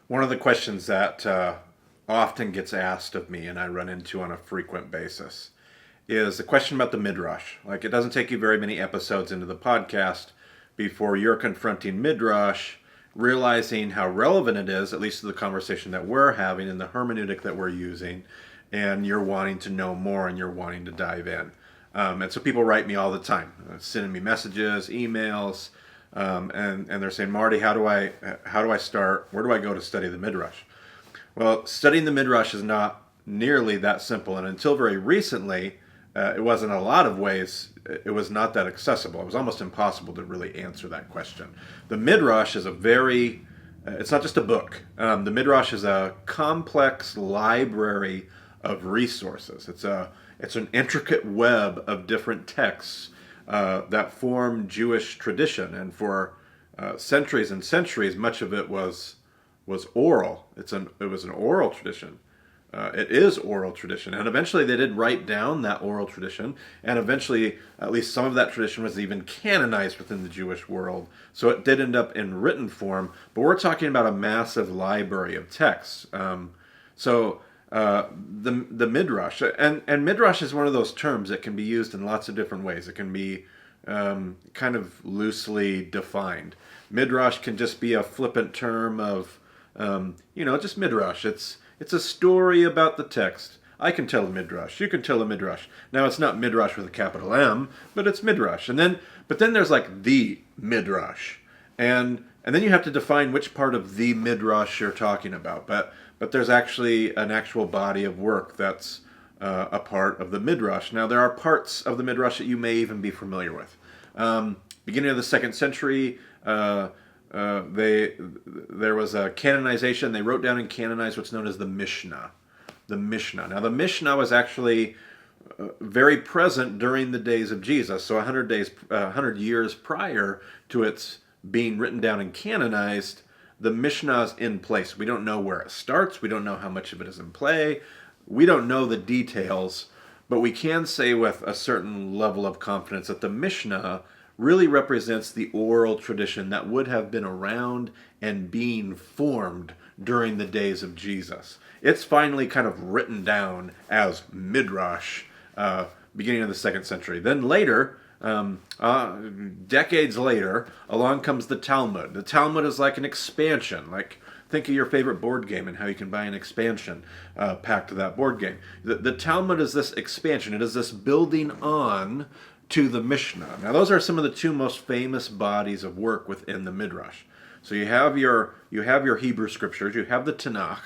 One of the questions that often gets asked of me and I run into on a frequent basis is the question about the Midrash. Like, it doesn't take you very many episodes into the podcast before you're confronting Midrash, realizing how relevant it is, at least to the conversation that we're having and the hermeneutic that we're using, and you're wanting to know more and you're wanting to dive in. And so people write me all the time, sending me messages, emails, and they're saying, Marty, how do I start? Where do I go to study the Midrash? Well, studying the Midrash is not nearly that simple, and until very recently, it was in a lot of ways, it was not that accessible. It was almost impossible to really answer that question. The Midrash is it's not just a book. The Midrash is a complex library of resources. It's an intricate web of different texts that form Jewish tradition, and for centuries and centuries, much of it was oral. It was an oral tradition. It is oral tradition, and eventually they did write down that oral tradition, and eventually at least some of that tradition was even canonized within the Jewish world. So it did end up in written form, but we're talking about a massive library of texts. The Midrash, and Midrash is one of those terms that can be used in lots of different ways. It can be kind of loosely defined. Midrash can just be a flippant term of, just Midrash. It's a story about the text. I can tell a Midrash. You can tell a Midrash. Now, it's not Midrash with a capital M, but it's Midrash. But then there's like the Midrash. And then you have to define which part of the Midrash you're talking about. But there's actually an actual body of work that's a part of the Midrash. Now, there are parts of the Midrash that you may even be familiar with. Beginning of the 2nd century, there was a canonization. They wrote down and canonized what's known as the Mishnah. The Mishnah. Now, the Mishnah was actually very present during the days of Jesus. So 100 years prior to its being written down and canonized, the Mishnah is in place. We don't know where it starts. We don't know how much of it is in play. We don't know the details, but we can say with a certain level of confidence that the Mishnah really represents the oral tradition that would have been around and being formed during the days of Jesus. It's finally kind of written down as Midrash, beginning of the 2nd century. Then later, decades later, along comes the Talmud. The Talmud is like an expansion. Like, think of your favorite board game and how you can buy an expansion pack to that board game. The Talmud is this expansion. It is this building on to the Mishnah. Now, those are some of the two most famous bodies of work within the Midrash. So you have your Hebrew scriptures, you have the Tanakh,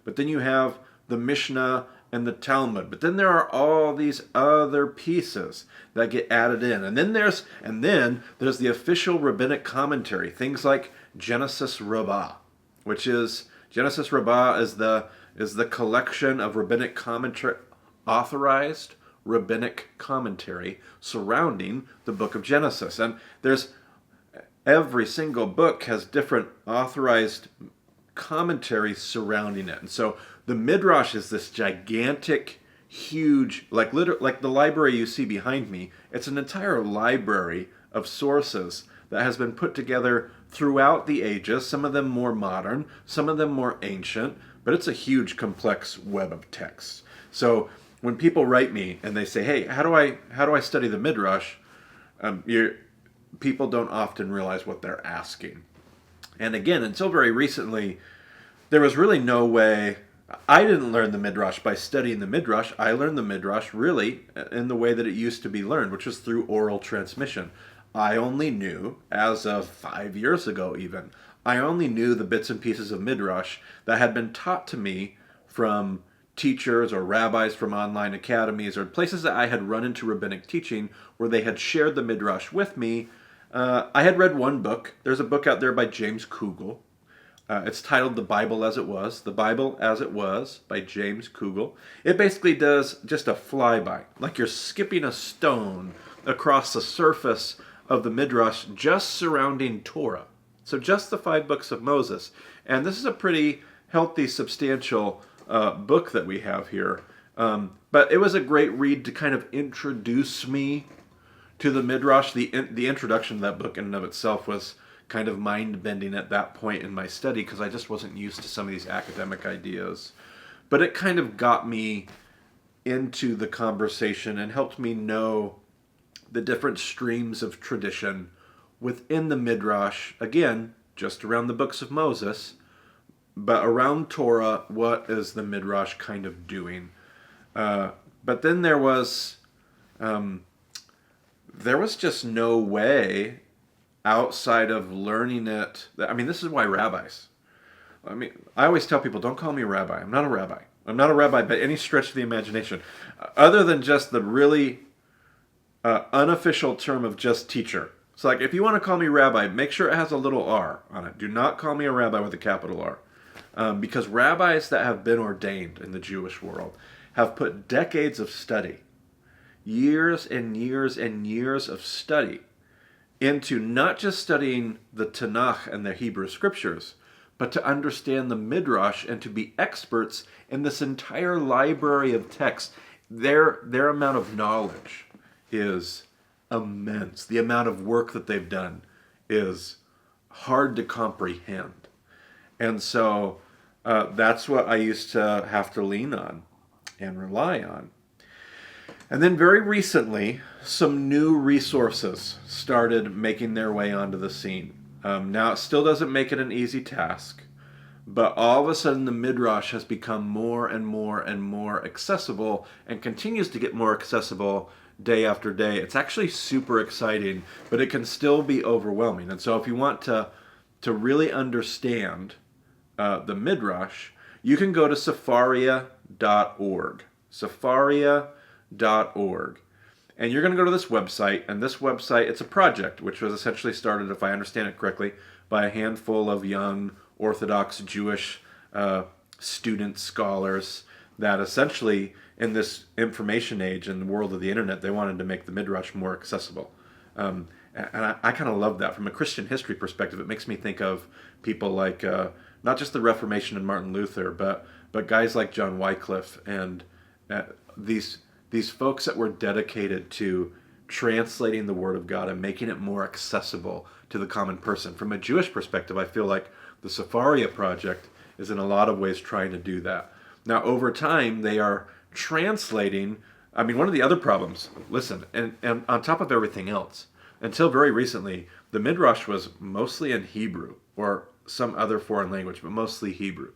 but then you have the Mishnah and the Talmud. But then there are all these other pieces that get added in. And then there's the official rabbinic commentary, things like Genesis Rabbah, which is Genesis Rabbah is the collection of rabbinic commentary, authorized rabbinic commentary surrounding the book of Genesis. And every single book has different authorized commentary surrounding it. And so the Midrash is this gigantic, huge, like the library you see behind me. It's an entire library of sources that has been put together throughout the ages, some of them more modern, some of them more ancient, but it's a huge, complex web of texts. So when people write me and they say, hey, how do I study the Midrash? People don't often realize what they're asking. And again, until very recently, there was really no way. I didn't learn the Midrash by studying the Midrash. I learned the Midrash really in the way that it used to be learned, which was through oral transmission. I only knew, as of 5 years ago even, I only knew the bits and pieces of Midrash that had been taught to me from teachers or rabbis from online academies or places that I had run into rabbinic teaching where they had shared the Midrash with me. I had read one book. There's a book out there by James Kugel. It's titled The Bible as It Was. The Bible as It Was by James Kugel. It basically does just a flyby, like you're skipping a stone across the surface of the Midrash just surrounding Torah. So just the 5 books of Moses. And this is a pretty healthy, substantial book that we have here. But it was a great read to kind of introduce me to the Midrash. The introduction to that book in and of itself was kind of mind-bending at that point in my study because I just wasn't used to some of these academic ideas. But it kind of got me into the conversation and helped me know the different streams of tradition within the Midrash, again, just around the books of Moses, but around Torah, what is the Midrash kind of doing? But then there was just no way outside of learning it. I mean, this is why rabbis. I always tell people, don't call me a rabbi. I'm not a rabbi. I'm not a rabbi by any stretch of the imagination, other than just the really unofficial term of just teacher. So like, if you want to call me rabbi, make sure it has a little R on it. Do not call me a rabbi with a capital R. Because rabbis that have been ordained in the Jewish world have put decades of study, years and years and years of study, into not just studying the Tanakh and the Hebrew scriptures, but to understand the Midrash and to be experts in this entire library of texts. Their amount of knowledge is immense. The amount of work that they've done is hard to comprehend. And so that's what I used to have to lean on and rely on. And then very recently, some new resources started making their way onto the scene. Now, it still doesn't make it an easy task, but all of a sudden the Midrash has become more and more and more accessible and continues to get more accessible day after day. It's actually super exciting, but it can still be overwhelming. And so if you want to really understand the Midrash, you can go to Sefaria.org. Sefaria.org. And you're going to go to this website, and this website, it's a project which was essentially started, if I understand it correctly, by a handful of young Orthodox Jewish student scholars that essentially, in this information age in the world of the internet, they wanted to make the Midrash more accessible. And I kind of love that. From a Christian history perspective, it makes me think of people like, not just the Reformation and Martin Luther, but guys like John Wycliffe and these folks that were dedicated to translating the Word of God and making it more accessible to the common person. From a Jewish perspective, I feel like the Sefaria Project is in a lot of ways trying to do that. Now, over time, they are translating. I mean, one of the other problems, listen, and on top of everything else, until very recently, the Midrash was mostly in Hebrew or some other foreign language, but mostly Hebrew.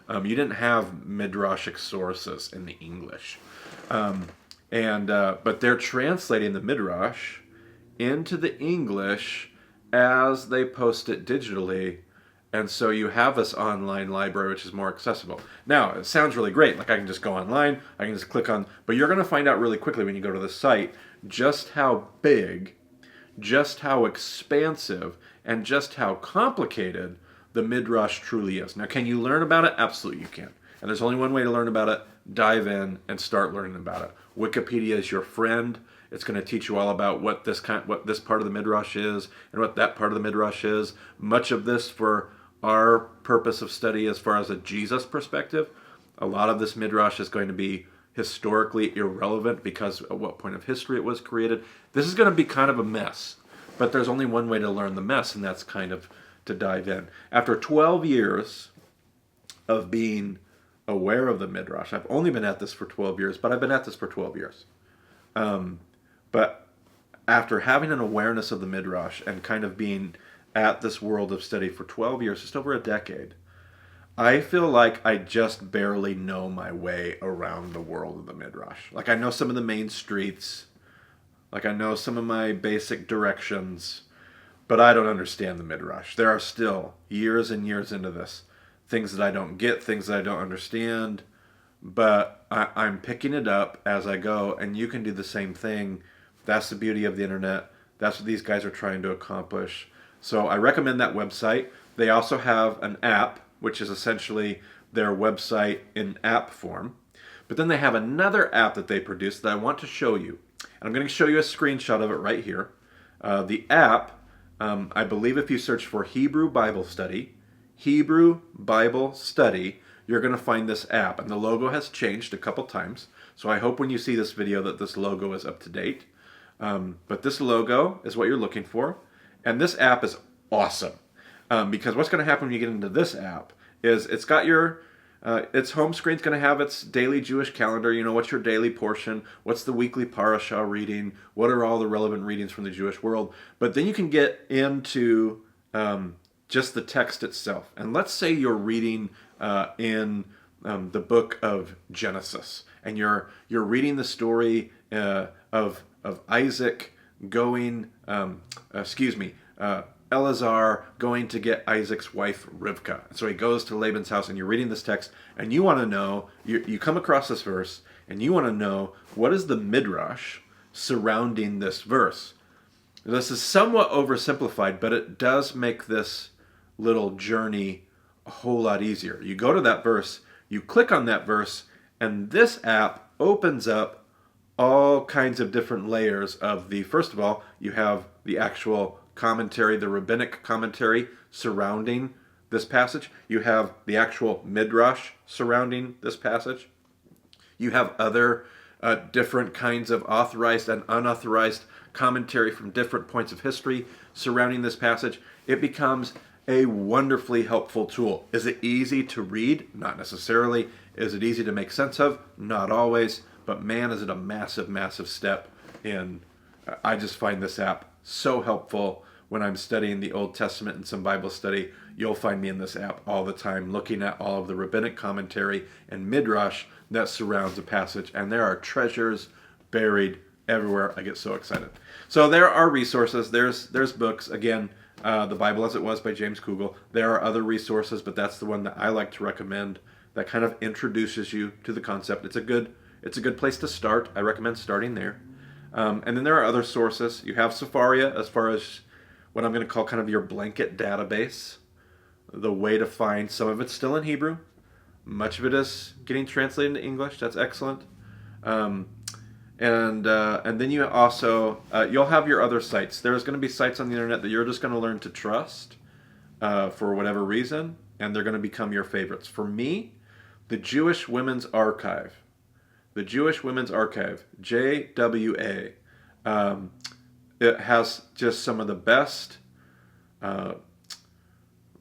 You didn't have Midrashic sources in the English. But they're translating the Midrash into the English as they post it digitally. And so you have this online library, which is more accessible. Now, it sounds really great. Like, I can just go online, I can just click on, but you're going to find out really quickly when you go to the site just how big, just how expansive, and just how complicated the Midrash truly is. Now, can you learn about it? Absolutely you can. And there's only one way to learn about it. Dive in and start learning about it. Wikipedia is your friend. It's going to teach you all about what this part of the Midrash is and what that part of the Midrash is. Much of this for our purpose of study as far as a Jesus perspective. A lot of this Midrash is going to be historically irrelevant because at what point of history it was created. This is going to be kind of a mess. But there's only one way to learn the mess, and that's kind of to dive in. After 12 years of being aware of the Midrash, I've only been at this for 12 years, but I've been at this for 12 years. But after having an awareness of the Midrash and kind of being at this world of study for 12 years, just over a decade, I feel like I just barely know my way around the world of the Midrash. Like, I know some of the main streets, like I know some of my basic directions, but I don't understand the Midrash. There are still years and years into this, things that I don't get, things that I don't understand, but I'm picking it up as I go, and you can do the same thing. That's the beauty of the internet. That's what these guys are trying to accomplish. So I recommend that website. They also have an app, which is essentially their website in app form. But then they have another app that they produce that I want to show you. And I'm going to show you a screenshot of it right here. The app, I believe if you search for Hebrew Bible Study, you're going to find this app. And the logo has changed a couple times. So I hope when you see this video that this logo is up to date. But this logo is what you're looking for. And this app is awesome. Because what's going to happen when you get into this app is it's got your its home screen's going to have its daily Jewish calendar. You know, what's your daily portion? What's the weekly parasha reading? What are all the relevant readings from the Jewish world? But then you can get into just the text itself. And let's say you're reading in the book of Genesis, and you're reading the story of Isaac going, Eleazar going to get Isaac's wife Rivka. So he goes to Laban's house, and you're reading this text, and you want to know, you come across this verse, and you want to know, what is the Midrash surrounding this verse? This is somewhat oversimplified, but it does make this little journey a whole lot easier. You go to that verse, you click on that verse, and this app opens up all kinds of different layers of first of all, you have the actual commentary, the rabbinic commentary surrounding this passage. You have the actual Midrash surrounding this passage. You have other different kinds of authorized and unauthorized commentary from different points of history surrounding this passage. It becomes a wonderfully helpful tool. Is it easy to read? Not necessarily. Is it easy to make sense of? Not always. But man, is it a massive, massive step in. I just find this app so helpful when I'm studying the Old Testament and some Bible study. You'll find me in this app all the time looking at all of the rabbinic commentary and Midrash that surrounds a passage. And there are treasures buried everywhere. I get so excited. So there are resources. There's books. Again, The Bible as It Was by James Kugel. There are other resources, but that's the one that I like to recommend that kind of introduces you to the concept. It's a good place to start. I recommend starting there. And then there are other sources. You have Sepharia as far as what I'm going to call kind of your blanket database. The way to find, some of it's still in Hebrew. Much of it is getting translated into English. That's excellent. And then you also, you'll have your other sites. There's going to be sites on the internet that you're just going to learn to trust for whatever reason, and they're going to become your favorites. For me, the Jewish Women's Archive. The Jewish Women's Archive, JWA, it has just some of the best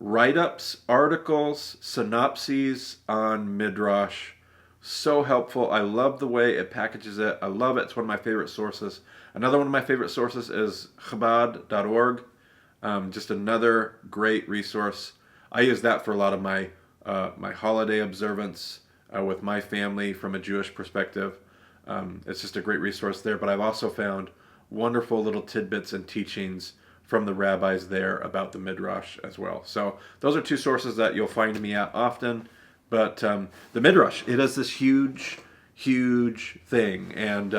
write-ups, articles, synopses on Midrash. So helpful. I love the way it packages it. I love it. It's one of my favorite sources. Another one of my favorite sources is Chabad.org. Just another great resource. I use that for a lot of my holiday observance with my family from a Jewish perspective. It's just a great resource there. But I've also found wonderful little tidbits and teachings from the rabbis there about the Midrash as well. So those are two sources that you'll find me at often. But the Midrash, it is this huge, huge thing. And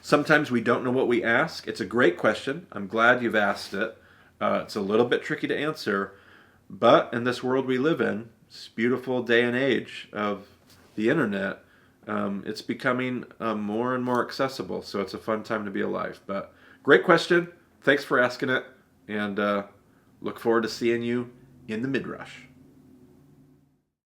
sometimes we don't know what we ask. It's a great question. I'm glad you've asked it. It's a little bit tricky to answer. But in this world we live in, this beautiful day and age of the internet, it's becoming more and more accessible. So it's a fun time to be alive. But great question. Thanks for asking it. And look forward to seeing you in the Midrash.